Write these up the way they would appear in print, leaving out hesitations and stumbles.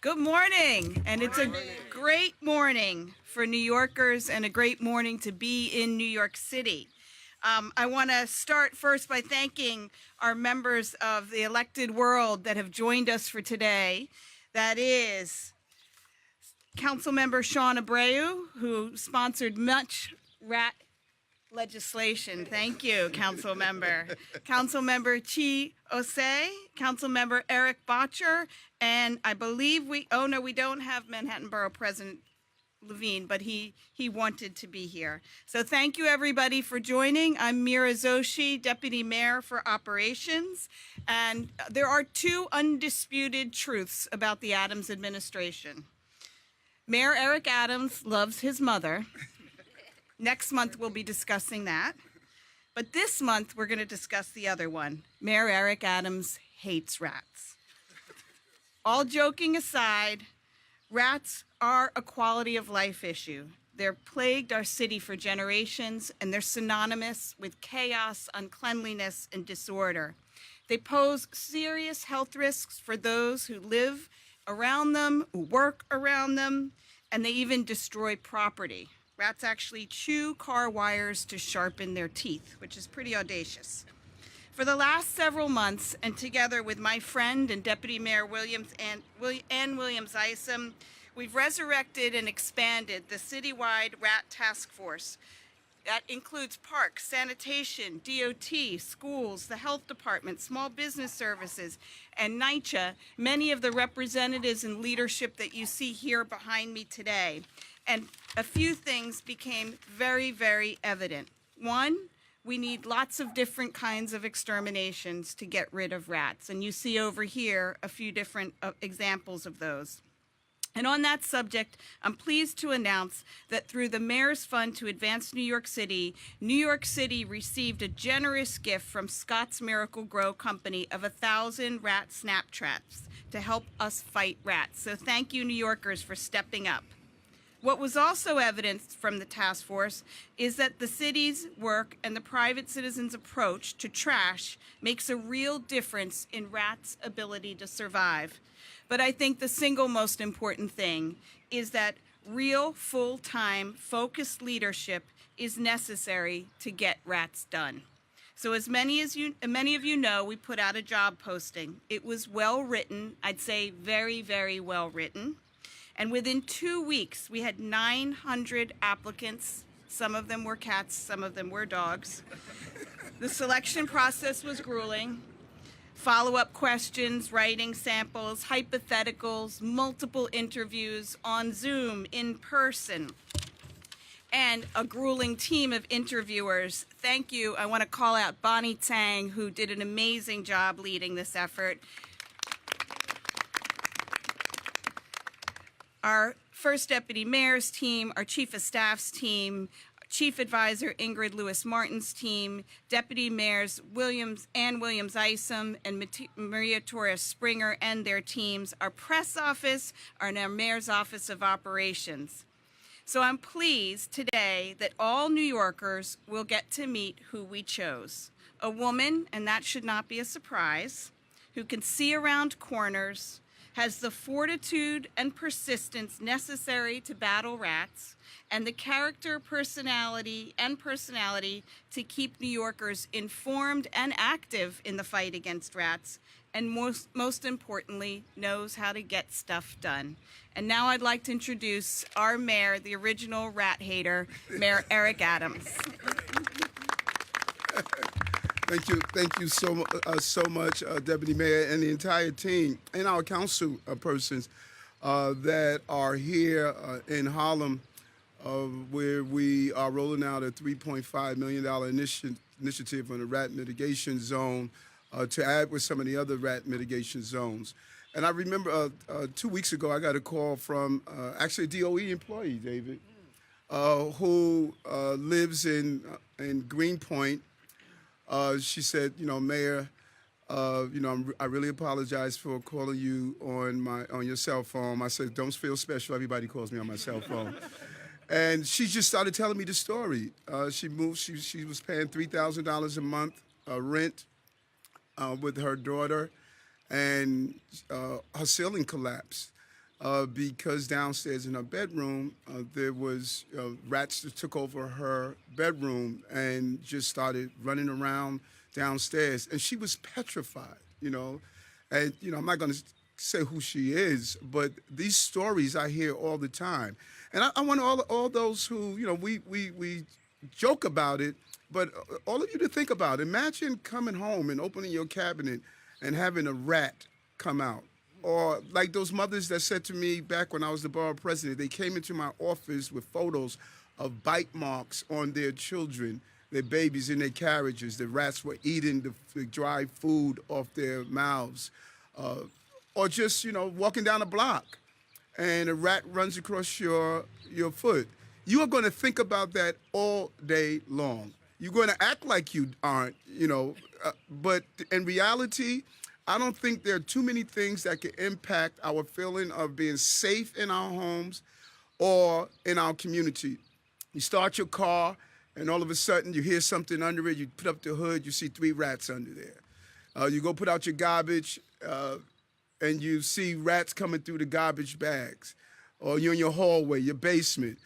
Good morning, and it's a great morning for New Yorkers and a great morning to be in New York City. I want to start first by thanking our members of the elected world that have joined us for today. That is Councilmember Sean Abreu, who sponsored much rat legislation. Thank you, Councilmember. Councilmember Chi Osei, Councilmember Eric Botcher, and I believe we don't have Manhattan Borough President Levine, but he wanted to be here. So thank you everybody for joining. I'm Mira Zoshi, Deputy Mayor for Operations, and there are two undisputed truths about the Adams administration. Mayor Eric Adams loves his mother. Next month, we'll be discussing that. But this month, we're going to discuss the other one. Mayor Eric Adams hates rats. All joking aside, rats are a quality of life issue. They've plagued our city for generations, and they're synonymous with chaos, uncleanliness, and disorder. They pose serious health risks for those who live around them, who work around them, and they even destroy property. Rats actually chew car wires to sharpen their teeth, which is pretty audacious. For the last several months, and together with my friend and Deputy Mayor Ann Williams-Isom, we've resurrected and expanded the citywide rat task force. That includes parks, sanitation, DOT, schools, the health department, small business services, and NYCHA, many of the representatives and leadership that you see here behind me today. And a few things became very, very evident. One, we need lots of different kinds of exterminations to get rid of rats. And you see over here a few different examples of those. And on that subject, I'm pleased to announce that through the Mayor's Fund to Advance New York City received a generous gift from Scott's Miracle Grow Company of 1,000 rat snap traps to help us fight rats. So thank you, New Yorkers, for stepping up. What was also evidenced from the task force is that the city's work and the private citizens' approach to trash makes a real difference in rats' ability to survive. But I think the single most important thing is that real, full-time, focused leadership is necessary to get rats done. So as many of you know, we put out a job posting. It was well written, I'd say very, very well written. And within 2 weeks, we had 900 applicants. Some of them were cats, some of them were dogs. The selection process was grueling. Follow-up questions, writing samples, hypotheticals, multiple interviews on Zoom, in person, and a grueling team of interviewers. Thank you. I want to call out Bonnie Tang, who did an amazing job leading this effort. Our first deputy mayor's team, our chief of staff's team, Chief Advisor Ingrid Lewis-Martin's team, Deputy Mayors Ann Williams-Isom and Maria Torres Springer and their teams, our press office, and our Mayor's Office of Operations. So I'm pleased today that all New Yorkers will get to meet who we chose. A woman, and that should not be a surprise, who can see around corners, has the fortitude and persistence necessary to battle rats, and the character, personality to keep New Yorkers informed and active in the fight against rats, and most importantly, knows how to get stuff done. And now I'd like to introduce our mayor, the original rat hater, Mayor Eric Adams. Thank you so much, Deputy Mayor, and the entire team, and our council persons that are here in Harlem, where we are rolling out a $3.5 million initiative on the Rat Mitigation Zone to add with some of the other rat mitigation zones. And I remember 2 weeks ago, I got a call from actually a DOE employee, David, who lives in Greenpoint. She said, Mayor, I really apologize for calling you on your cell phone. I said, don't feel special. Everybody calls me on my cell phone. And she just started telling me the story. She moved. She was paying $3,000 a month rent with her daughter, and her ceiling collapsed. because downstairs in her bedroom there was rats that took over her bedroom and just started running around downstairs, and she was petrified, and I'm not going to say who she is, but these stories I hear all the time, and I want all those who we joke about it, but all of you to think about it. Imagine coming home and opening your cabinet and having a rat come out. Or like those mothers that said to me back when I was the borough president, they came into my office with photos of bite marks on their children, their babies in their carriages. The rats were eating the dry food off their mouths. Or just, walking down a block and a rat runs across your foot. You are going to think about that all day long. You're going to act like you aren't, but in reality, I don't think there are too many things that can impact our feeling of being safe in our homes or in our community. You start your car, and all of a sudden you hear something under it. You put up the hood, you see 3 rats under there. You go put out your garbage, and you see rats coming through the garbage bags. Or you're in your hallway, your basement.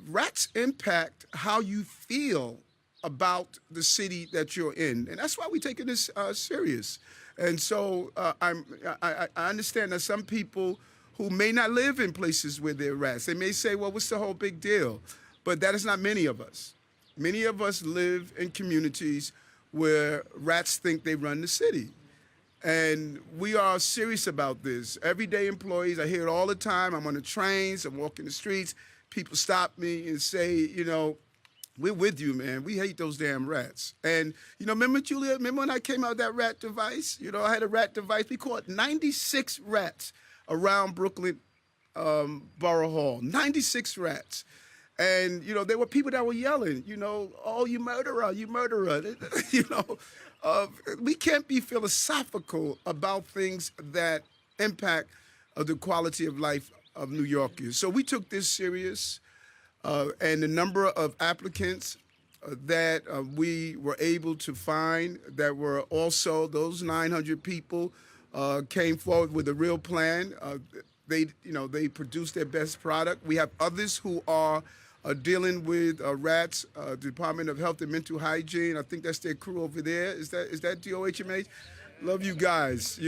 Rats impact how you feel about the city that you're in, and that's why we're taking this serious. And so I understand that some people who may not live in places where there are rats, they may say, well, what's the whole big deal? But that is not many of us. Many of us live in communities where rats think they run the city. And we are serious about this. Everyday employees, I hear it all the time. I'm on the trains, I'm walking the streets. People stop me and say, we're with you, man. We hate those damn rats. And, remember, Julia, when I came out with that rat device? I had a rat device. We caught 96 rats around Brooklyn Borough Hall. 96 rats. And, there were people that were yelling, oh, you murderer, you murderer. We can't be philosophical about things that impact the quality of life of New Yorkers. So we took this serious. And the number of applicants that we were able to find that were also those 900 people came forward with a real plan. They produced their best product. We have others who are dealing with rats, Department of Health and Mental Hygiene. I think that's their crew over there. Is that DOHMH? Love you guys,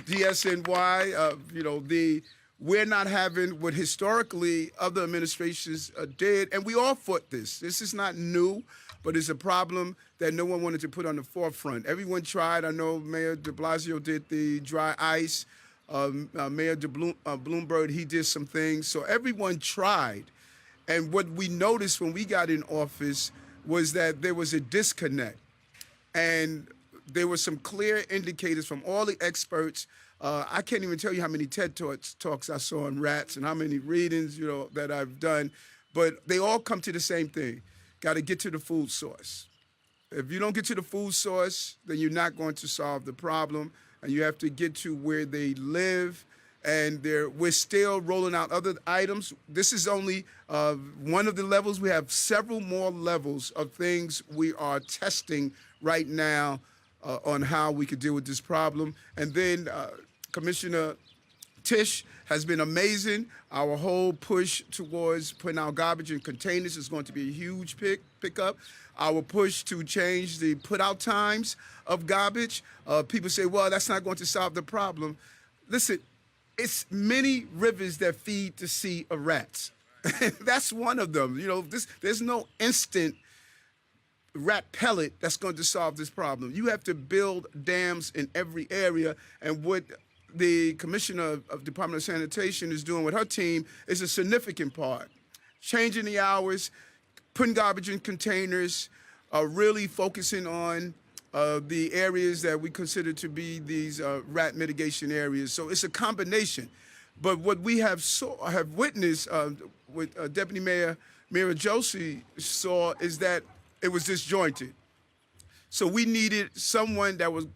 DSNY, we're not having what historically other administrations did, and we all fought this. This is not new, but it's a problem that no one wanted to put on the forefront. Everyone tried. I know Mayor de Blasio did the dry ice. Mayor Bloomberg, he did some things. So everyone tried. And what we noticed when we got in office was that there was a disconnect. And there were some clear indicators from all the experts. I can't even tell you how many TED Talks I saw on rats and how many readings, that I've done. But they all come to the same thing. Got to get to the food source. If you don't get to the food source, then you're not going to solve the problem. And you have to get to where they live. And we're still rolling out other items. This is only one of the levels. We have several more levels of things we are testing right now on how we could deal with this problem. And then Commissioner Tisch has been amazing. Our whole push towards putting our garbage in containers is going to be a huge pickup. Our push to change the put-out times of garbage. People say, well, that's not going to solve the problem. Listen, it's many rivers that feed the sea of rats. That's one of them. There's no instant rat pellet that's going to solve this problem. You have to build dams in every area, and what the Commissioner of Department of Sanitation is doing with her team is a significant part. Changing the hours, putting garbage in containers, really focusing on the areas that we consider to be these rat mitigation areas. So it's a combination. But what we have witnessed with Deputy Mayor Mira Joshi saw is that it was disjointed. So we needed someone that was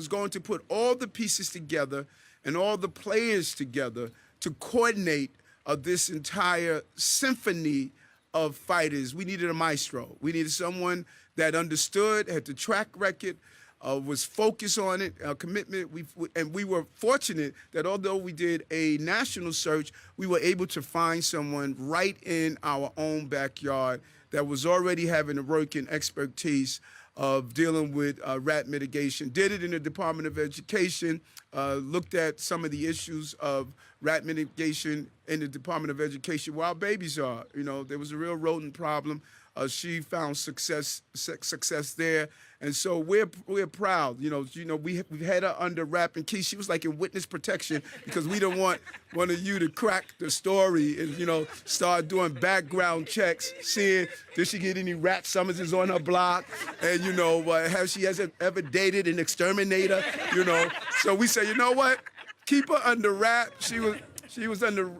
going to put all the pieces together and all the players together to coordinate this entire symphony of fighters. We needed a maestro. We needed someone that understood, had the track record was focused on it, commitment. And we were fortunate that although we did a national search, we were able to find someone right in our own backyard that was already having a working expertise of dealing with rat mitigation. Did it in the Department of Education, looked at some of the issues of rat mitigation in the Department of Education where our babies are. You know, there was a real rodent problem. She found success there, and so we're proud. We've had her under wrap and key. She was like in witness protection because we don't want one of you to crack the story and start doing background checks, seeing did she get any rat summonses on her block, and has she ever dated an exterminator? So we say, you know what, keep her under wrap. She was under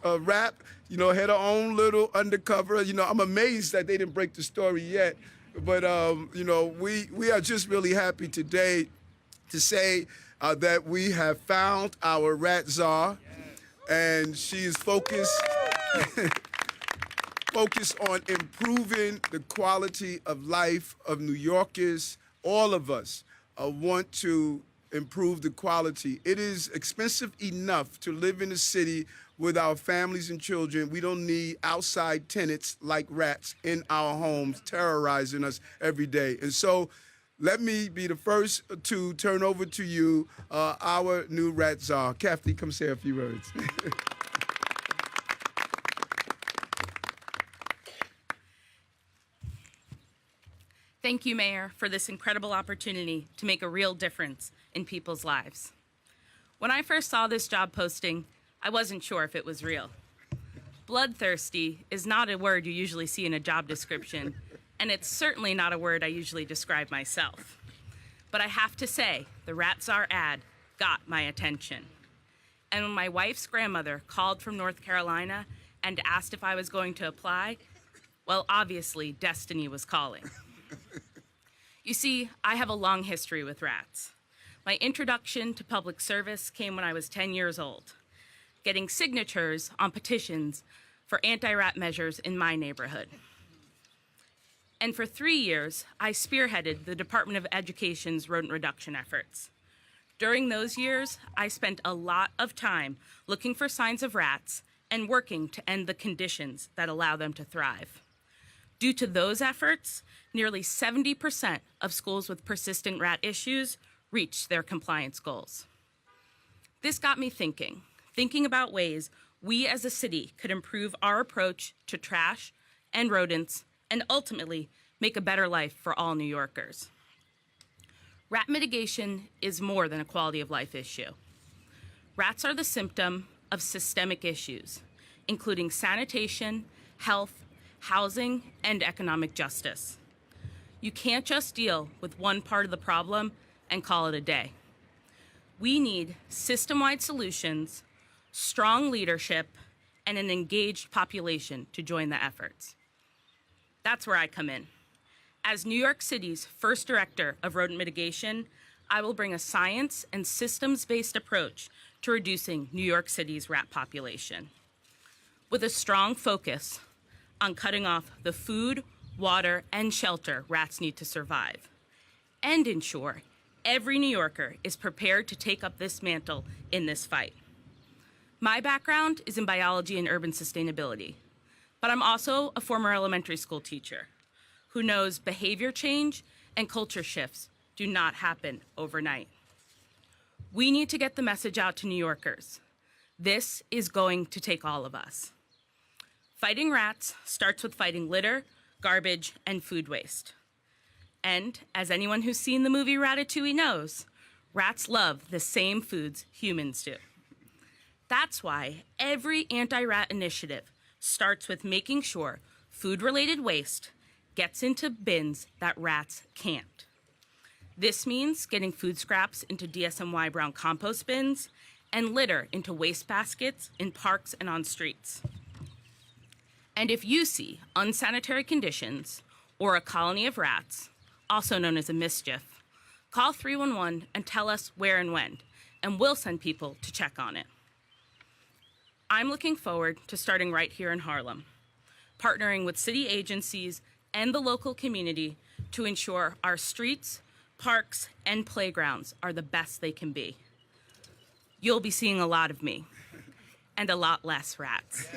wrap. Had her own little undercover. I'm amazed that they didn't break the story yet. But, we are just really happy today to say that we have found our rat czar. And she is focused on improving the quality of life of New Yorkers. All of us want to improve the quality. It is expensive enough to live in a city with our families and children. We don't need outside tenants like rats in our homes terrorizing us every day. And so let me be the first to turn over to you, our new rat czar. Kathy, come say a few words. Thank you, Mayor, for this incredible opportunity to make a real difference in people's lives. When I first saw this job posting, I wasn't sure if it was real. Bloodthirsty is not a word you usually see in a job description, and it's certainly not a word I usually describe myself. But I have to say, the Rat Czar ad got my attention. And when my wife's grandmother called from North Carolina and asked if I was going to apply, well, obviously, destiny was calling. You see, I have a long history with rats. My introduction to public service came when I was 10 years old, getting signatures on petitions for anti-rat measures in my neighborhood. And for 3 years, I spearheaded the Department of Education's rodent reduction efforts. During those years, I spent a lot of time looking for signs of rats and working to end the conditions that allow them to thrive. Due to those efforts, nearly 70% of schools with persistent rat issues reached their compliance goals. This got me thinking about ways we as a city could improve our approach to trash and rodents and ultimately make a better life for all New Yorkers. Rat mitigation is more than a quality of life issue. Rats are the symptom of systemic issues, including sanitation, health, housing, and economic justice. You can't just deal with one part of the problem and call it a day. We need system-wide solutions, strong leadership, and an engaged population to join the efforts. That's where I come in. As New York City's first director of rodent mitigation, I will bring a science and systems-based approach to reducing New York City's rat population, with a strong focus on cutting off the food, water, and shelter rats need to survive, and ensure every New Yorker is prepared to take up this mantle in this fight. My background is in biology and urban sustainability, but I'm also a former elementary school teacher who knows behavior change and culture shifts do not happen overnight. We need to get the message out to New Yorkers. This is going to take all of us. Fighting rats starts with fighting litter, garbage, and food waste. And as anyone who's seen the movie Ratatouille knows, rats love the same foods humans do. That's why every anti-rat initiative starts with making sure food-related waste gets into bins that rats can't. This means getting food scraps into DSMY brown compost bins and litter into waste baskets in parks and on streets. And if you see unsanitary conditions or a colony of rats, also known as a mischief, call 311 and tell us where and when, and we'll send people to check on it. I'm looking forward to starting right here in Harlem, partnering with city agencies and the local community to ensure our streets, parks, and playgrounds are the best they can be. You'll be seeing a lot of me and a lot less rats. I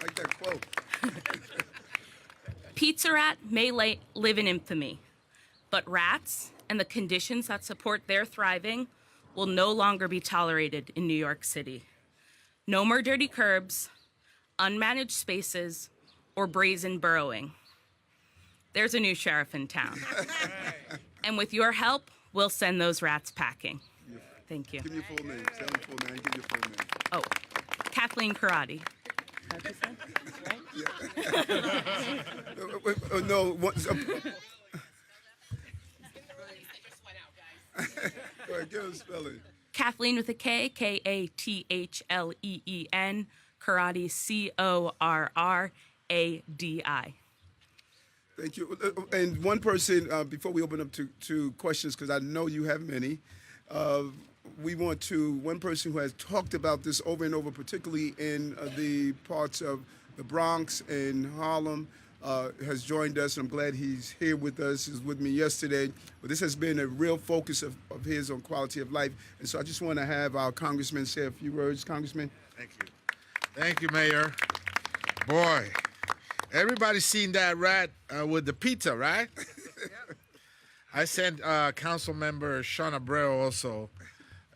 like that quote. Pizza Rat may live in infamy, but rats and the conditions that support their thriving will no longer be tolerated in New York City. No more dirty curbs, unmanaged spaces, or brazen burrowing. There's a new sheriff in town. And with your help, we'll send those rats packing. Thank you. Give me your full name. Tell me your full name. Give me your full name. Oh, Kathleen Karate. No. Go ahead, give us a spelling. Kathleen with a K, K-A-T-H-L-E-E-N, Karate, C-O-R-R-A-D-I. Thank you. And one person, before we open up to questions, because I know you have many, one person who has talked about this over and over, particularly in the parts of the Bronx and Harlem, has joined us, and I'm glad he's here with us. He was with me yesterday. But this has been a real focus of his on quality of life. And so I just want to have our congressman say a few words. Congressman? Thank you. Thank you, Mayor. Boy, everybody's seen that rat with the pizza, right? I sent Council Member Sean Abreu also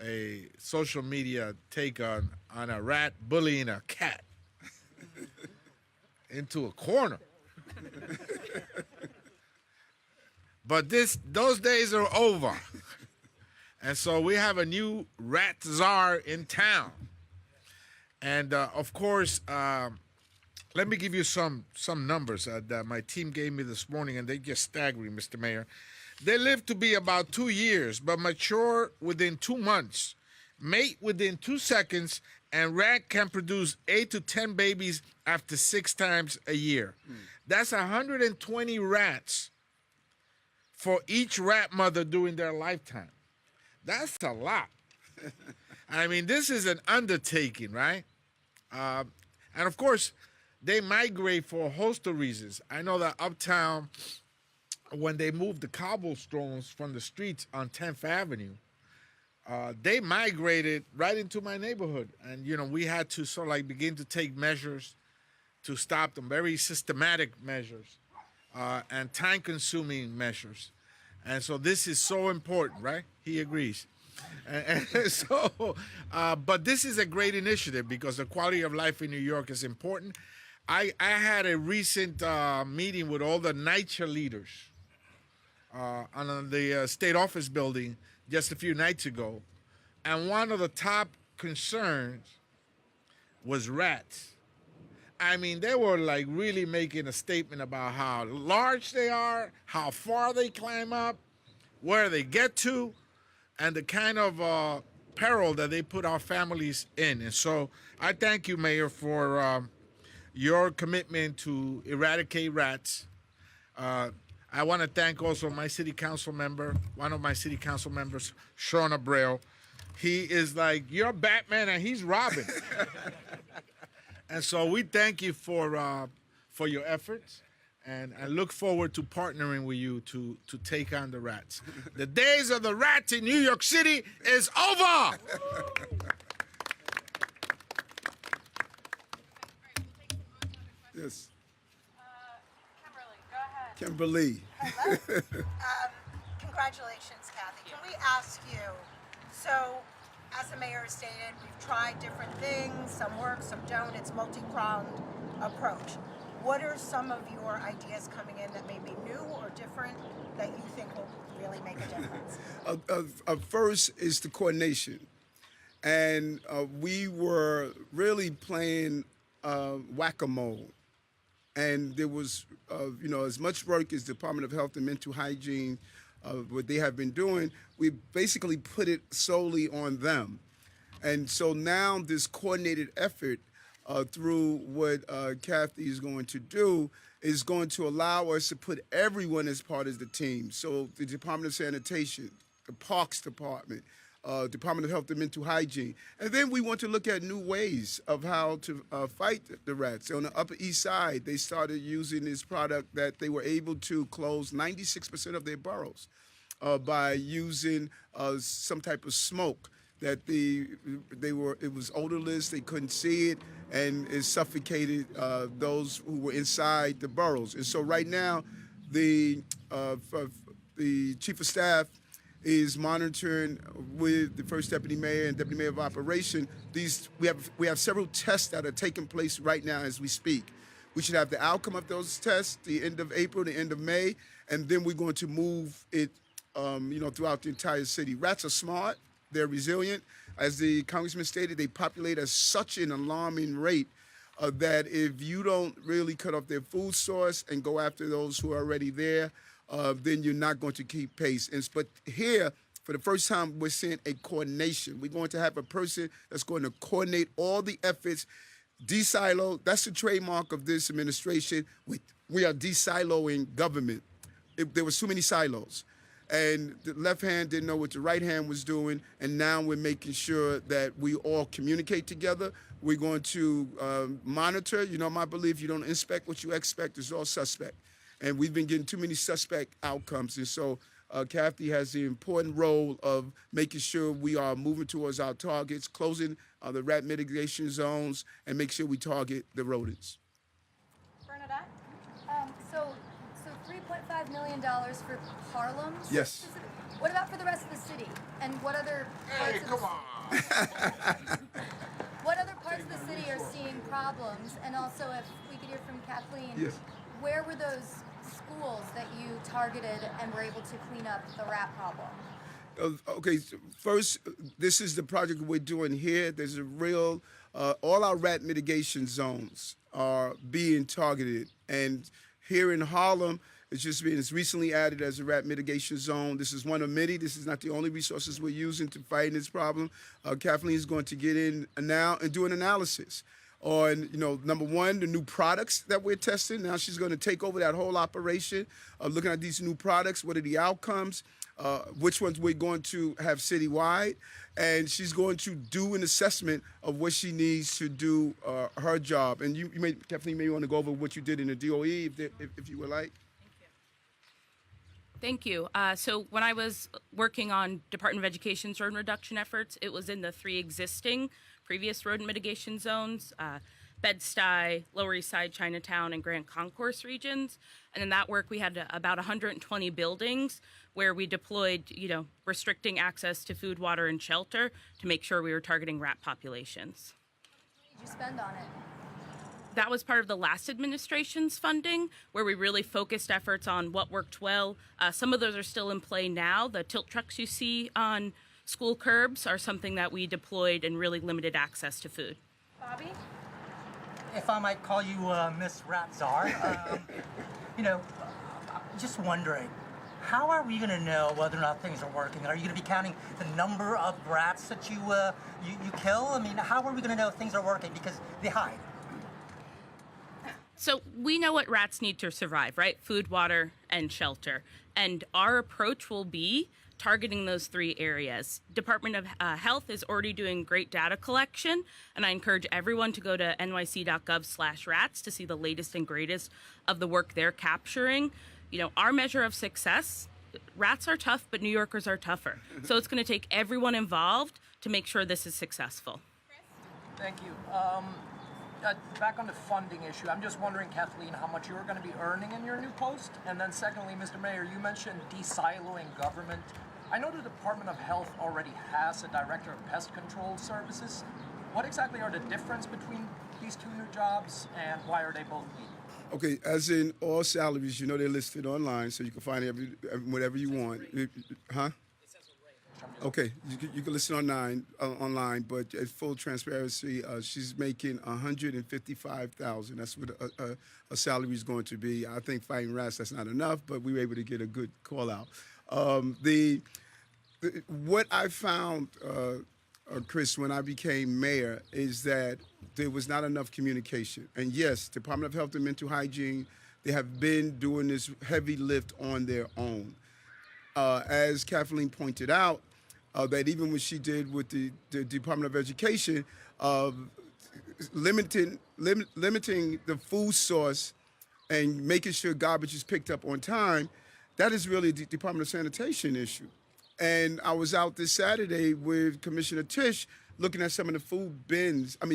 a social media take on a rat bullying a cat into a corner. But those days are over. And so we have a new rat czar in town. And of course, let me give you some numbers that my team gave me this morning, and they're just staggering, Mr. Mayor. They live to be about 2 years, but mature within 2 months, mate within 2 seconds, and rat can produce 8 to 10 babies after 6 times a year. That's 120 rats for each rat mother during their lifetime. That's a lot. I mean, this is an undertaking, right? And of course, they migrate for a host of reasons. I know that uptown, when they moved the cobblestones from the streets on 10th Avenue, they migrated right into my neighborhood. And, you know, we had to sort of like begin to take measures to stop them, very systematic measures and time-consuming measures. And so this is so important, right? He agrees. And so, but this is a great initiative because the quality of life in New York is important. I had a recent meeting with all the NYCHA leaders on the state office building just a few nights ago. And one of the top concerns was rats. I mean, they were like really making a statement about how large they are, how far they climb up, where they get to, and the kind of peril that they put our families in. And so I thank you, Mayor, for your commitment to eradicate rats. I want to thank also my city council member, one of my city council members, Sean Abreu. He is like, you're Batman and he's Robin. And so we thank you for your efforts, and I look forward to partnering with you to take on the rats. The days of the rats in New York City is over. Yes. Kimberly, go ahead. Kimberly. Hello. Congratulations, Kathy. Can we ask you, so as the mayor stated, we've tried different things, some work, some don't, it's multi-pronged approach. What are some of your ideas coming in that may be new or different that you think will really make a difference? First is the coordination. And we were really playing whack-a-mole. And there was, as much work as the Department of Health and Mental Hygiene, what they have been doing, we basically put it solely on them. And so now this coordinated effort through what Kathy is going to do is going to allow us to put everyone as part of the team. So the Department of Sanitation, the Parks Department, Department of Health and Mental Hygiene. And then we want to look at new ways of how to fight the rats. On the Upper East Side, they started using this product that they were able to close 96% of their boroughs by using some type of smoke that it was odorless, they couldn't see it, and it suffocated those who were inside the boroughs. And so right now, the Chief of Staff is monitoring with the First Deputy Mayor and Deputy Mayor of Operation. We have several tests that are taking place right now as we speak. We should have the outcome of those tests the end of April, the end of May, and then we're going to move it, throughout the entire city. Rats are smart. They're resilient. As the Congressman stated, they populate at such an alarming rate that if you don't really cut off their food source and go after those who are already there, then you're not going to keep pace. But here, for the first time, we're seeing a coordination. We're going to have a person that's going to coordinate all the efforts, de-silo. That's the trademark of this administration. We are de-siloing government. There were so many silos. And the left hand didn't know what the right hand was doing, and now we're making sure that we all communicate together. We're going to monitor. My belief, you don't inspect what you expect. It's all suspect. And we've been getting too many suspect outcomes. And so CAFD has the important role of making sure we are moving towards our targets, closing the rat mitigation zones, and make sure we target the rodents. Bernadette? So $3.5 million for Harlem? Yes. What about for the rest of the city? And what other parts Hey, come on. What other parts of the city are seeing problems? And also, if we could hear from Kathleen, Yes. Where were those schools that you targeted and were able to clean up the rat problem? Okay, so first, this is the project we're doing here. There's a real, all our rat mitigation zones are being targeted. And here in Harlem, it's recently added as a rat mitigation zone. This is one of many. This is not the only resources we're using to fight this problem. Kathleen is going to get in now and do an analysis on, number one, the new products that we're testing. Now she's going to take over that whole operation of looking at these new products. What are the outcomes? Which ones we're going to have citywide? And she's going to do an assessment of what she needs to do her job. And Kathleen, may want to go over what you did in the DOE, if you would like. Thank you. So when I was working on Department of Education's rodent reduction efforts, it was in the 3 existing previous rodent mitigation zones, Bed-Stuy, Lower East Side, Chinatown, and Grand Concourse regions. And in that work, we had about 120 buildings where we deployed, restricting access to food, water, and shelter to make sure we were targeting rat populations. What did you spend on it? That was part of the last administration's funding, where we really focused efforts on what worked well. Some of those are still in play now. The tilt trucks you see on school curbs are something that we deployed and really limited access to food. Bobby? If I might call you Miss Rat Czar, just wondering, how are we going to know whether or not things are working? Are you going to be counting the number of rats that you kill? I mean, how are we going to know if things are working? Because they hide. So we know what rats need to survive, right? Food, water, and shelter. And our approach will be targeting those 3 areas. Department of Health is already doing great data collection, and I encourage everyone to go to nyc.gov/rats to see the latest and greatest of the work they're capturing. Our measure of success, rats are tough, but New Yorkers are tougher. So it's going to take everyone involved to make sure this is successful. Thank you. Back on the funding issue, I'm just wondering, Kathleen, how much you're going to be earning in your new post? And then secondly, Mr. Mayor, you mentioned de-siloing government. I know the Department of Health already has a Director of Pest Control Services. What exactly are the difference between these 2 new jobs, and why are they both needed? Okay, as in all salaries, they're listed online, so you can find whatever you want. Huh? Okay, you can listen online, but at full transparency, she's making $155,000. That's what a salary is going to be. I think fighting rats, that's not enough, but we were able to get a good call out. What I found, Chris, when I became mayor, is that there was not enough communication. And yes, Department of Health and Mental Hygiene, they have been doing this heavy lift on their own. As Kathleen pointed out, that even when she did with the Department of Education, limiting the food source and making sure garbage is picked up on time, that is really the Department of Sanitation issue. And I was out this Saturday with Commissioner Tisch looking at some of the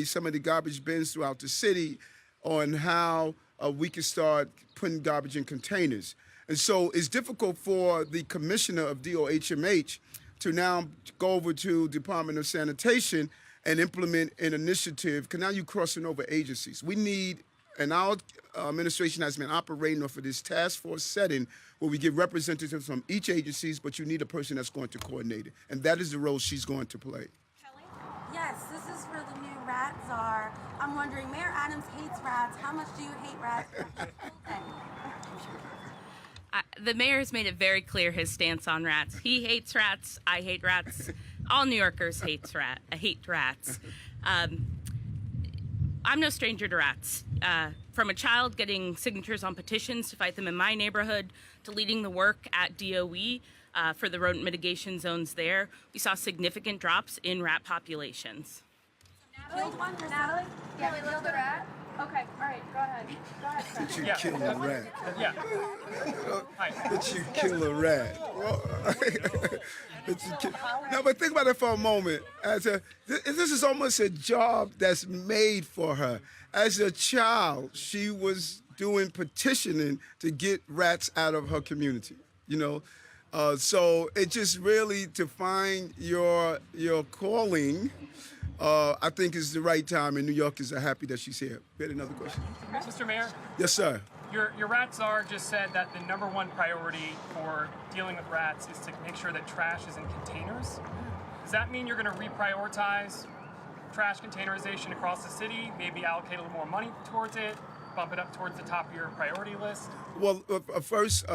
some of the garbage bins throughout the city on how we can start putting garbage in containers. And so it's difficult for the commissioner of DOHMH to now go over to Department of Sanitation and implement an initiative, because now you're crossing over agencies. We need, and our administration has been operating off of this task force setting where we get representatives from each agencies, but you need a person that's going to coordinate it. And that is the role she's going to play. Yes, this is for the new rat czar. I'm wondering, Mayor Adams hates rats. How much do you hate rats? The mayor has made it very clear his stance on rats. He hates rats. I hate rats. All New Yorkers hate rats. I'm no stranger to rats. From a child getting signatures on petitions to fight them in my neighborhood, to leading the work at DOE for the rodent mitigation zones there, we saw significant drops in rat populations. Killed one, Natalie? Yeah, we killed a rat. Okay, all right, go ahead. Go ahead, Did you kill a rat? Yeah. Did you kill a rat? No, but think about it for a moment. This is almost a job that's made for her. As a child, she was doing petitioning to get rats out of her community. So it just really, to find your calling, I think is the right time, and New Yorkers are happy that she's here. We had another question. Mr. Mayor? Yes, sir. Your rat czar just said that the #1 priority for dealing with rats is to make sure that trash is in containers. Does that mean you're going to reprioritize trash containerization across the city, maybe allocate a little more money towards it, bump it up towards the top of your priority list? Well, first,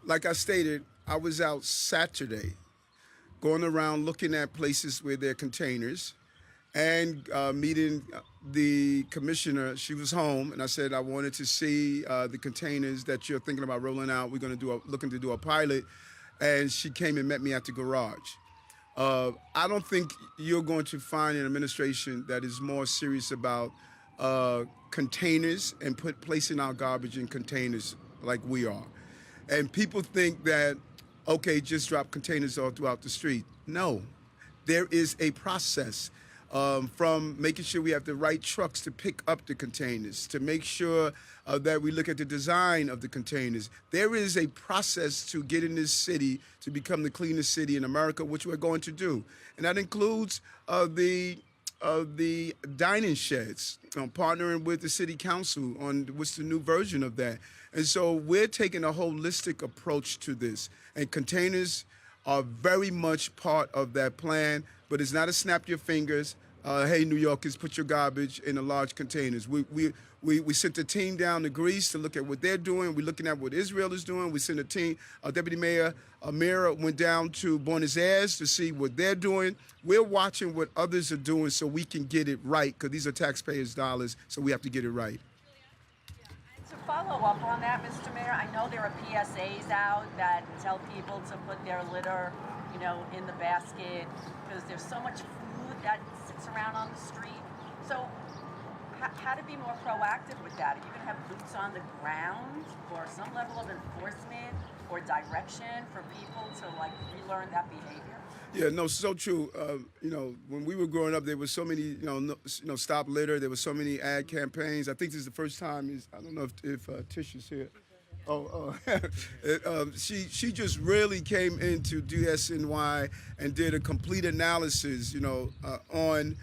like I stated, I was out Saturday going around looking at places where there are containers and meeting the commissioner. She was home, and I said I wanted to see the containers that you're thinking about rolling out. We're going to looking to do a pilot, and she came and met me at the garage. I don't think you're going to find an administration that is more serious about containers and placing our garbage in containers like we are. And people think that, okay, just drop containers all throughout the street. No, there is a process. From making sure we have the right trucks to pick up the containers, to make sure that we look at the design of the containers. There is a process to getting this city to become the cleanest city in America, which we're going to do. And that includes the dining sheds, partnering with the city council on what's the new version of that. And so we're taking a holistic approach to this. And containers are very much part of that plan, but it's not a snap your fingers. Hey, New Yorkers, put your garbage in the large containers. We sent a team down to Greece to look at what they're doing. We're looking at what Israel is doing. We sent a team, Deputy Mayor Amira went down to Buenos Aires to see what they're doing. We're watching what others are doing so we can get it right, because these are taxpayers' dollars, so we have to get it right. To follow up on that, Mr. Mayor, I know there are PSAs out that tell people to put their litter, in the basket, because there's so much food that sits around on the street. So how to be more proactive with that? Are you going to have boots on the ground or some level of enforcement or direction for people to relearn that behavior? Yeah, no, so true. When we were growing up, there was so many, stop litter. There were so many ad campaigns. I think this is the first time. I don't know if Tish is here. She just really came into DSNY and did a complete analysis, on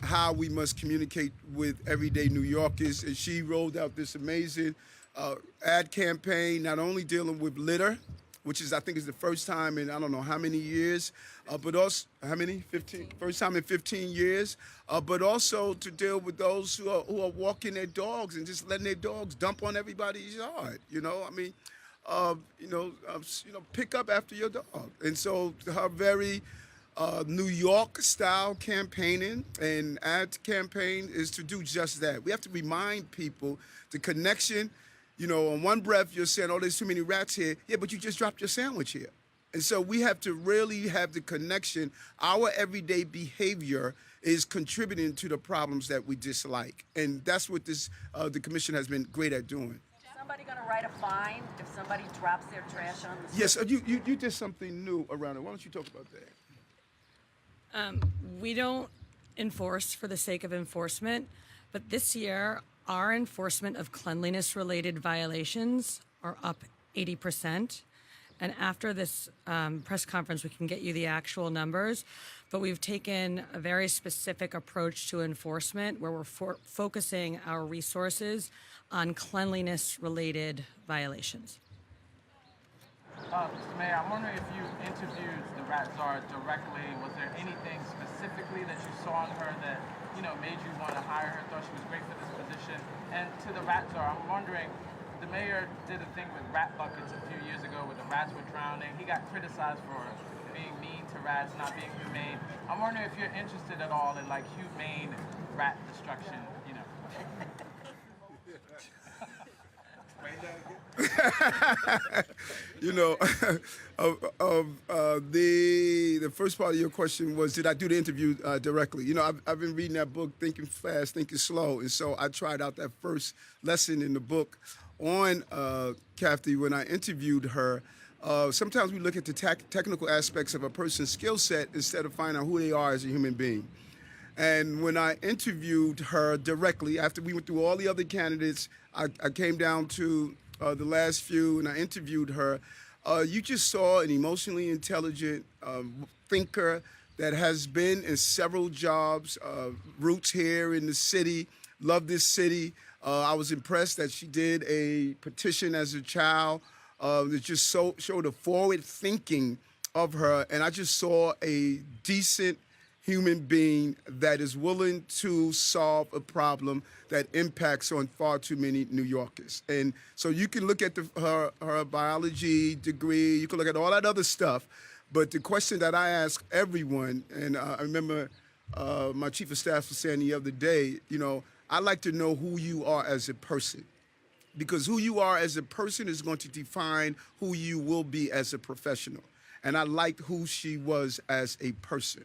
how we must communicate with everyday New Yorkers. And she rolled out this amazing ad campaign, not only dealing with litter, which I think is the first time in I don't know how many years, but also, 15? First time in 15 years, but also to deal with those who are walking their dogs and just letting their dogs dump on everybody's yard. Pick up after your dog. And so her very New York style campaigning and ad campaign is to do just that. We have to remind people the connection. On one breath, you're saying, oh, there's too many rats here. Yeah, but you just dropped your sandwich here. And so we have to really have the connection. Our everyday behavior is contributing to the problems that we dislike. And that's what the commission has been great at doing. Is somebody going to write a fine if somebody drops their trash on the street? Yes, you did something new around it. Why don't you talk about that? We don't enforce for the sake of enforcement, but this year our enforcement of cleanliness-related violations are up 80%. And after this press conference, we can get you the actual numbers. But we've taken a very specific approach to enforcement where we're focusing our resources on cleanliness-related violations. Mr. Mayor, I'm wondering if you interviewed the Rat Czar directly. Was there anything specifically that you saw in her that, made you want to hire her, thought she was great for this position? And to the Rat Czar, I'm wondering, the mayor did a thing with rat buckets a few years ago where the rats were drowning. He got criticized for being mean to rats, not being humane. I'm wondering if you're interested at all in humane rat destruction, The first part of your question was, did I do the interview directly? I've been reading that book, Thinking Fast, Thinking Slow, and so I tried out that first lesson in the book on Kathy when I interviewed her. Sometimes we look at the technical aspects of a person's skill set instead of finding out who they are as a human being. And when I interviewed her directly, after we went through all the other candidates, I came down to the last few and I interviewed her. You just saw an emotionally intelligent thinker that has been in several jobs, roots here in the city, love this city. I was impressed that she did a petition as a child that just showed a forward thinking of her. And I just saw a decent human being that is willing to solve a problem that impacts on far too many New Yorkers. And so you can look at her biology degree, you can look at all that other stuff, but the question that I ask everyone, and I remember my chief of staff was saying the other day, I like to know who you are as a person, because who you are as a person is going to define who you will be as a professional. And I liked who she was as a person.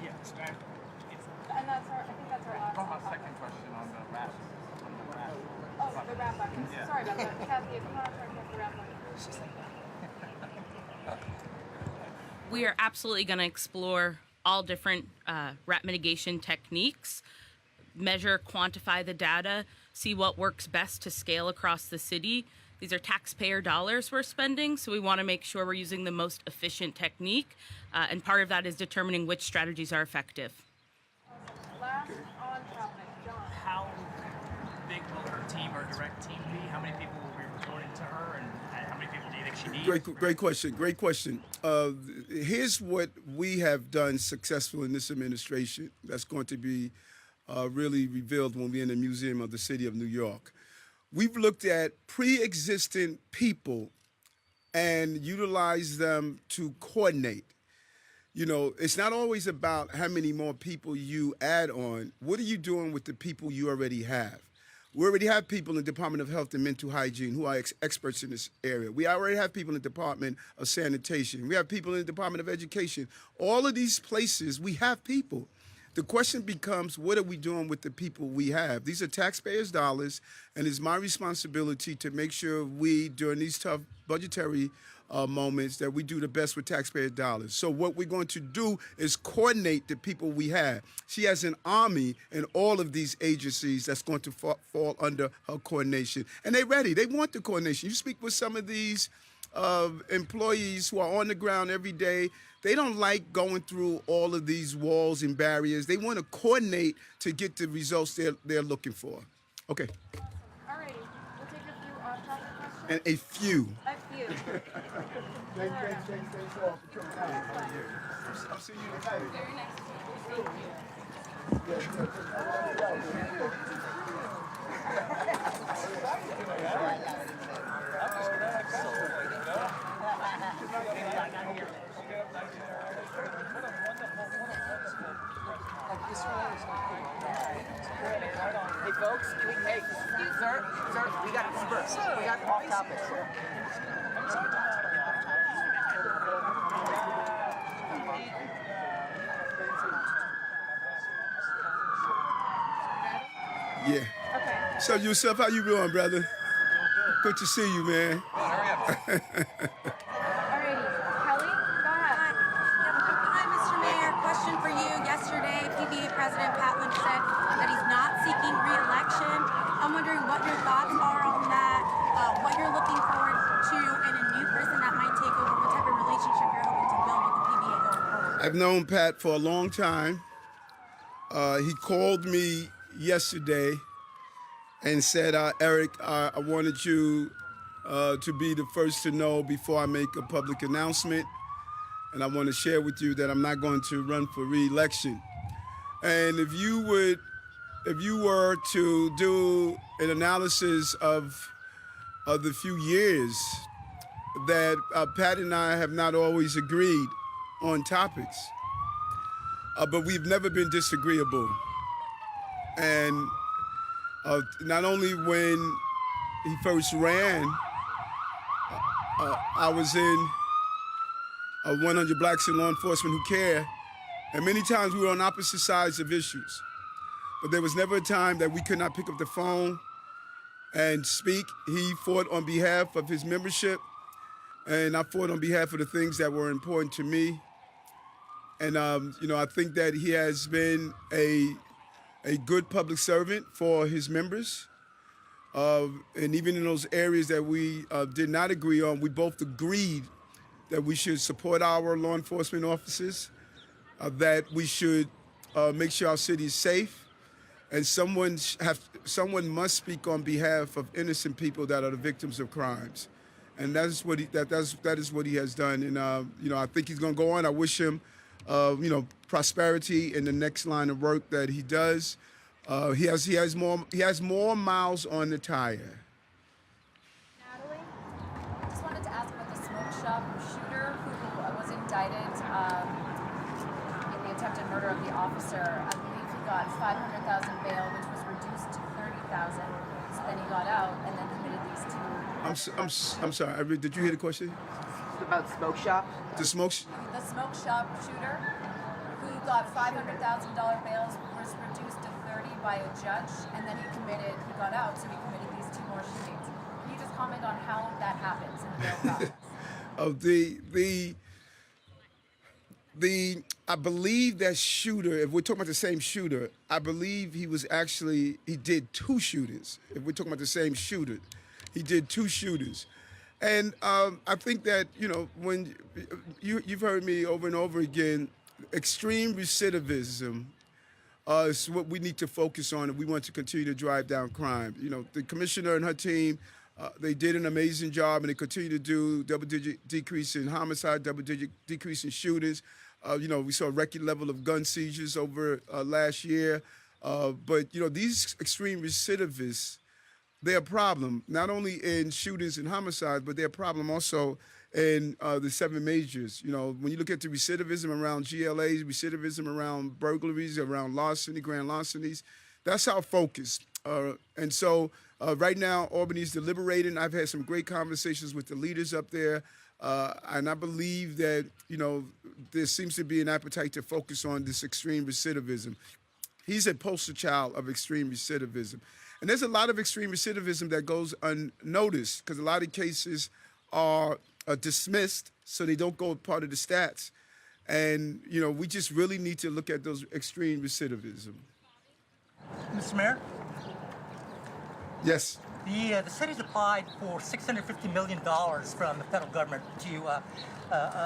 Yes, And that's I think that's our last my second question on the rats. Oh, the rat buckets. Yeah. Sorry about that. Kathy, if you want to talk about the rat buckets. We are absolutely going to explore all different rat mitigation techniques, measure, quantify the data, see what works best to scale across the city. These are taxpayer dollars we're spending, so we want to make sure we're using the most efficient technique, and part of that is determining which strategies are effective. Last on topic, John. How big will her team or direct team be? How many people will be reporting to her, and how many people do you think she needs? Great question. Here's what we have done successful in this administration that's going to be really revealed when we're in the Museum of the City of New York. We've looked at pre-existing people and utilized them to coordinate. It's not always about how many more people you add on. What are you doing with the people you already have? We already have people in the Department of Health and Mental Hygiene who are experts in this area. We already have people in the Department of Sanitation. We have people in the Department of Education. All of these places, we have people. The question becomes, what are we doing with the people we have? These are taxpayers' dollars, and it's my responsibility to make sure we, during these tough budgetary moments, that we do the best with taxpayer dollars. So what we're going to do is coordinate the people we have. She has an army in all of these agencies that's going to fall under her coordination. And they're ready. They want the coordination. You speak with some of these employees who are on the ground every day. They don't like going through all of these walls and barriers. They want to coordinate to get the results they're looking for. Okay. Awesome. All righty. We'll take a few off-topic questions. And a few. A few. Thanks all for coming out. I'll see you tonight. Very nice to meet you. Thank you. Hey folks, sir, we got off topics. Yeah. So Yusuf, how you doing, brother? Good to see you, man. Alrighty, Kelly, go ahead. Hi, Mr. Mayor. Question for you. Yesterday, PBA President Pat Lynch said that he's not seeking re-election. I'm wondering what your thoughts are on that, what you're looking forward to in a new person that might take over, what type of relationship you're hoping to build with the PBA going forward. I've known Pat for a long time. He called me yesterday and said, Eric, I wanted you to be the first to know before I make a public announcement. And I want to share with you that I'm not going to run for re-election. And if you were to do an analysis of the few years that Pat and I have not always agreed on topics, but we've never been disagreeable. And not only when he first ran, I was in 100 Blacks in Law Enforcement Who Care, and many times we were on opposite sides of issues. But there was never a time that we could not pick up the phone and speak. He fought on behalf of his membership, and I fought on behalf of the things that were important to me. And I think that he has been a good public servant for his members. And even in those areas that we did not agree on, we both agreed that we should support our law enforcement officers, that we should make sure our city is safe, and someone must speak on behalf of innocent people that are the victims of crimes. And that is what he has done. And I think he's going to go on. I wish him prosperity in the next line of work that he does. He has more miles on the tire. Natalie, just wanted to ask about the smoke shop shooter who was indicted in the attempted murder of the officer. I believe he got $500,000 bail, which was reduced to $30,000. So then he got out and then committed these two. I'm sorry. Did you hear the question? About smoke shop? The smoke shop shooter who got $500,000 bail was reduced to $30,000 by a judge, and then he got out, so he committed these two more shootings. Can you just comment on how that happens in the bail process? I believe that shooter, if we're talking about the same shooter, I believe he did two shootings. If we're talking about the same shooter, he did two shootings. And I think that, when you've heard me over and over again, extreme recidivism is what we need to focus on if we want to continue to drive down crime. The commissioner and her team, they did an amazing job, and they continue to do double-digit decrease in homicide, double-digit decrease in shootings. We saw a record level of gun seizures over last year. But these extreme recidivists, they're a problem, not only in shootings and homicides, but they're a problem also in the seven majors. When you look at the recidivism around GLAs, recidivism around burglaries, around larceny, grand larcenies, that's our focus. And so right now, Albany's deliberating. I've had some great conversations with the leaders up there. And I believe that, there seems to be an appetite to focus on this extreme recidivism. He's a poster child of extreme recidivism. And there's a lot of extreme recidivism that goes unnoticed because a lot of cases are dismissed, so they don't go part of the stats. And, we just really need to look at those extreme recidivism. Mr. Mayor? Yes. The city's applied for $650 million from the federal government to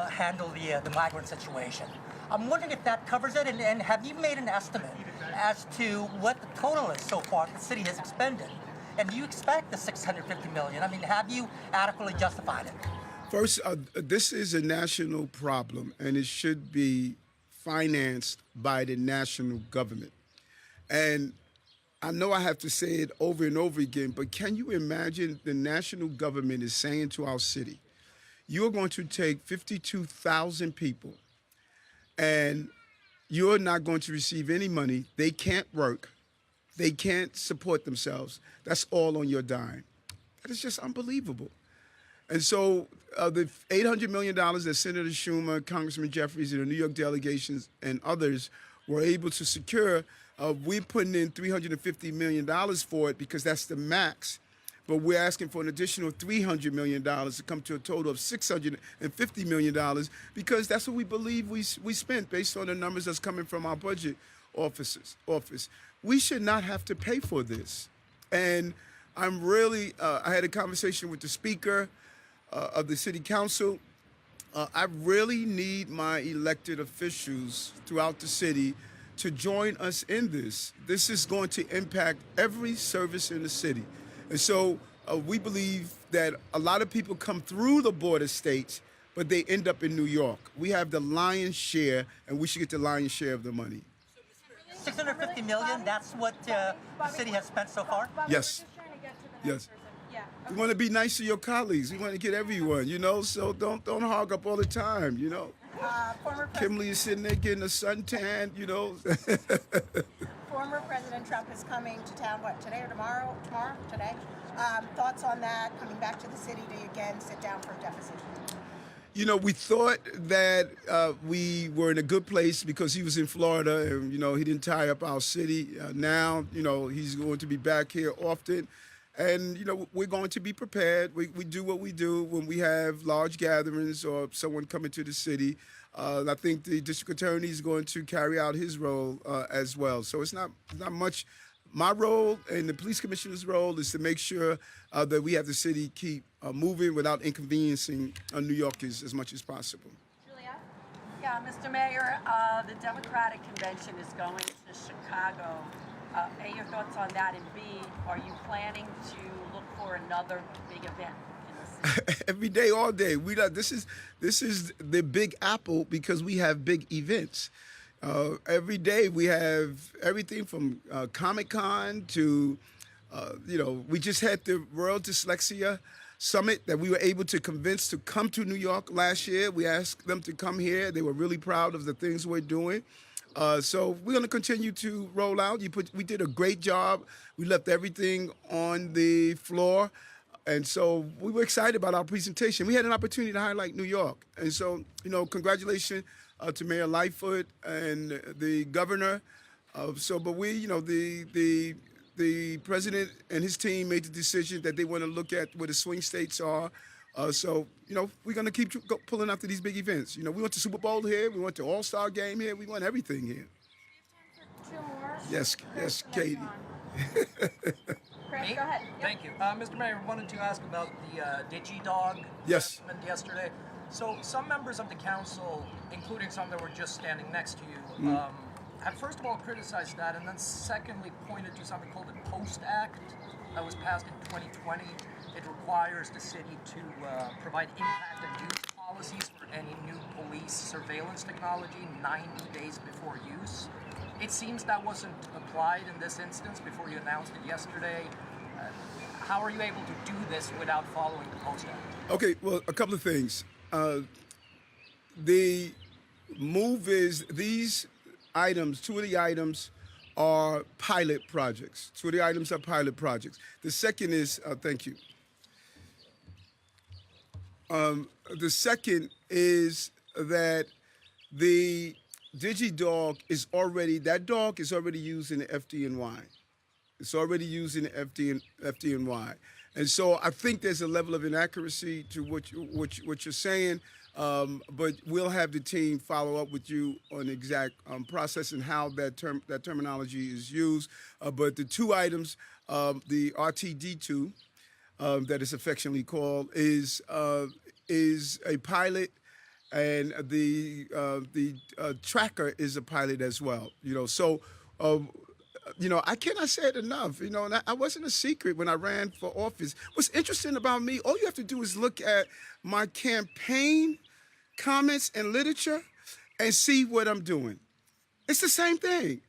handle the migrant situation. I'm wondering if that covers it, and have you made an estimate as to what the total is so far the city has expended? And do you expect the $650 million? I mean, have you adequately justified it? First, this is a national problem, and it should be financed by the national government. And I know I have to say it over and over again, but can you imagine the national government is saying to our city, you're going to take 52,000 people and you're not going to receive any money. They can't work. They can't support themselves. That's all on your dime. That is just unbelievable. And so the $800 million that Senator Schumer, Congressman Jeffries, and the New York delegations and others were able to secure, we're putting in $350 million for it because that's the max. But we're asking for an additional $300 million to come to a total of $650 million because that's what we believe we spent based on the numbers that's coming from our budget office. We should not have to pay for this. And I'm really, I had a conversation with the Speaker of the City Council. I really need my elected officials throughout the city to join us in this. This is going to impact every service in the city. And so we believe that a lot of people come through the border states, but they end up in New York. We have the lion's share, and we should get the lion's share of the money. $650 million, that's what the city has spent so far? Yes. Yes. We want to be nice to your colleagues. We want to get everyone, you know, so don't hog up all the time, you know. Kimberly is sitting there getting a suntan, you know. Former President Trump is coming to town, what, today or tomorrow? Today. Thoughts on that, coming back to the city to again sit down for a deposition? You know, we thought that we were in a good place because he was in Florida and, you know, he didn't tie up our city. Now, you know, he's going to be back here often. And, you know, we're going to be prepared. We do what we do when we have large gatherings or someone coming to the city. I think the district attorney is going to carry out his role as well. So it's not much. My role and the police commissioner's role is to make sure that we have the city keep moving without inconveniencing New Yorkers as much as possible. Julia? Yeah, Mr. Mayor, the Democratic convention is going to Chicago. A, your thoughts on that, and B, are you planning to look for another big event in the city? Every day, all day. This is the Big Apple because we have big events. Every day we have everything from Comic-Con to, you know, we just had the World Dyslexia Summit that we were able to convince to come to New York last year. We asked them to come here. They were really proud of the things we're doing. So we're going to continue to roll out. We did a great job. We left everything on the floor. And so we were excited about our presentation. We had an opportunity to highlight New York. And so, you know, congratulations to Mayor Lightfoot and the governor. But we, you know, the president and his team made the decision that they want to look at where the swing states are. So, you know, we're going to keep pulling after these big events. You know, we went to Super Bowl here. We went to All-Star Game here. We won everything here. Two more. Yes, Katie. Chris, go ahead. Thank you. Mr. Mayor, I wanted to ask about the DigiDog Yes. announcement yesterday. So some members of the council, including some that were just standing next to you, have first of all criticized that, and then secondly pointed to something called the Post Act that was passed in 2020. It requires the city to provide impact and use policies for any new police surveillance technology 90 days before use. It seems that wasn't applied in this instance before you announced it yesterday. How are you able to do this without following the Post Act? Okay, well, a couple of things. The move is these items, two of the items are pilot projects. Two of the items are pilot projects. The second is, thank you. The second is that the DigiDog is already, that dog is already used in the FDNY. It's already used in the FDNY. And so I think there's a level of inaccuracy to what you're saying, but we'll have the team follow up with you on the exact process and how that terminology is used. But the two items, the RTD2, that is affectionately called, is a pilot, and the tracker is a pilot as well. You know, so. You know, I cannot say it enough. You know, and I wasn't a secret when I ran for office. What's interesting about me, all you have to do is look at my campaign comments and literature and see what I'm doing. It's the same thing.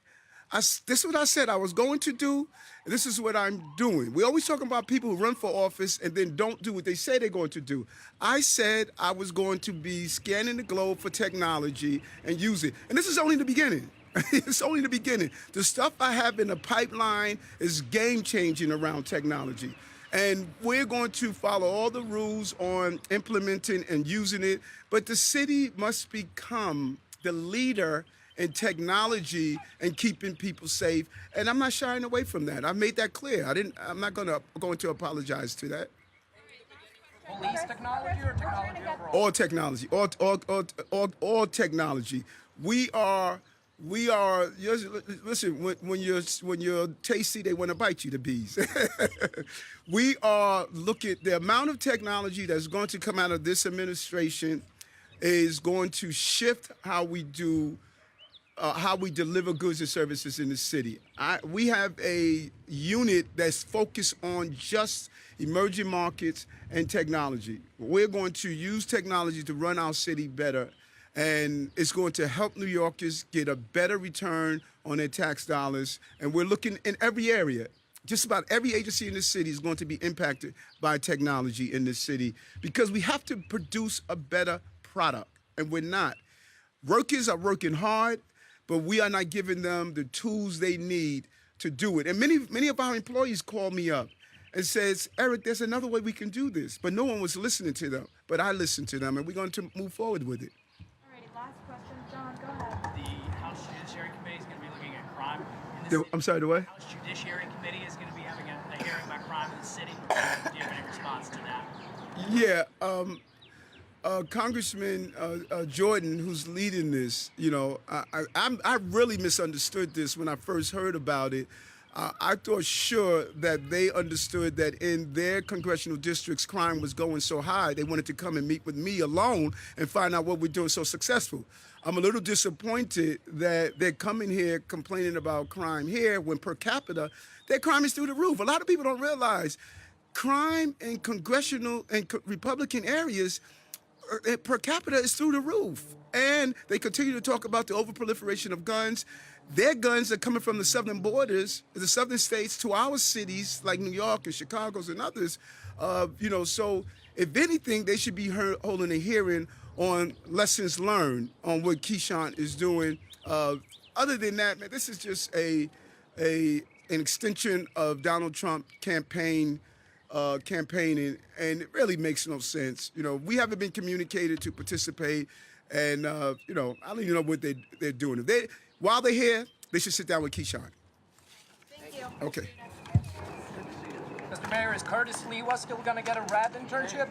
This is what I said I was going to do, and this is what I'm doing. We always talk about people who run for office and then don't do what they say they're going to do. I said I was going to be scanning the globe for technology and use it. And this is only the beginning. It's only the beginning. The stuff I have in the pipeline is game-changing around technology. And we're going to follow all the rules on implementing and using it. But the city must become the leader in technology and keeping people safe. And I'm not shying away from that. I made that clear. I'm not going to apologize to that. Police technology or technology overall? All technology, all technology. We are. Listen. When you're tasty, they want to bite you. The bees. We are looking. The amount of technology that's going to come out of this administration is going to shift how we do. How we deliver goods and services in the city. We have a unit that's focused on just emerging markets and technology. We're going to use technology to run our city better, and it's going to help New Yorkers get a better return on their tax dollars. And we're looking in every area. Just about every agency in the city is going to be impacted by technology in this city because we have to produce a better product, and we're not. Workers are working hard, but we are not giving them the tools they need to do it. And many of our employees call me up and says, Eric, there's another way we can do this. But no one was listening to them. But I listened to them, and we're going to move forward with it. All right, last question. John, go ahead. The House Judiciary Committee is going to be looking at crime in the city. I'm sorry, the what? House Judiciary Committee is going to be having a hearing about crime in the city. Do you have any response to that? Yeah, Congressman Jordan, who's leading this, I really misunderstood this when I first heard about it. I thought sure that they understood that in their congressional districts, crime was going so high, they wanted to come and meet with me alone and find out what we're doing so successful. I'm a little disappointed that they're coming here complaining about crime here when per capita, their crime is through the roof. A lot of people don't realize crime in congressional and Republican areas per capita is through the roof. And they continue to talk about the overproliferation of guns. Their guns are coming from the southern borders, the southern states, to our cities like New York and Chicago's and others. So if anything, they should be holding a hearing on lessons learned on what Keyshawn is doing. Other than that, man, this is just an extension of Donald Trump campaigning, and it really makes no sense. We haven't been communicated to participate, and I don't even know what they're doing. While they're here, they should sit down with Keyshawn. Thank you. Okay. Mr. Mayor, is Curtis Lewa still going to get a rat internship?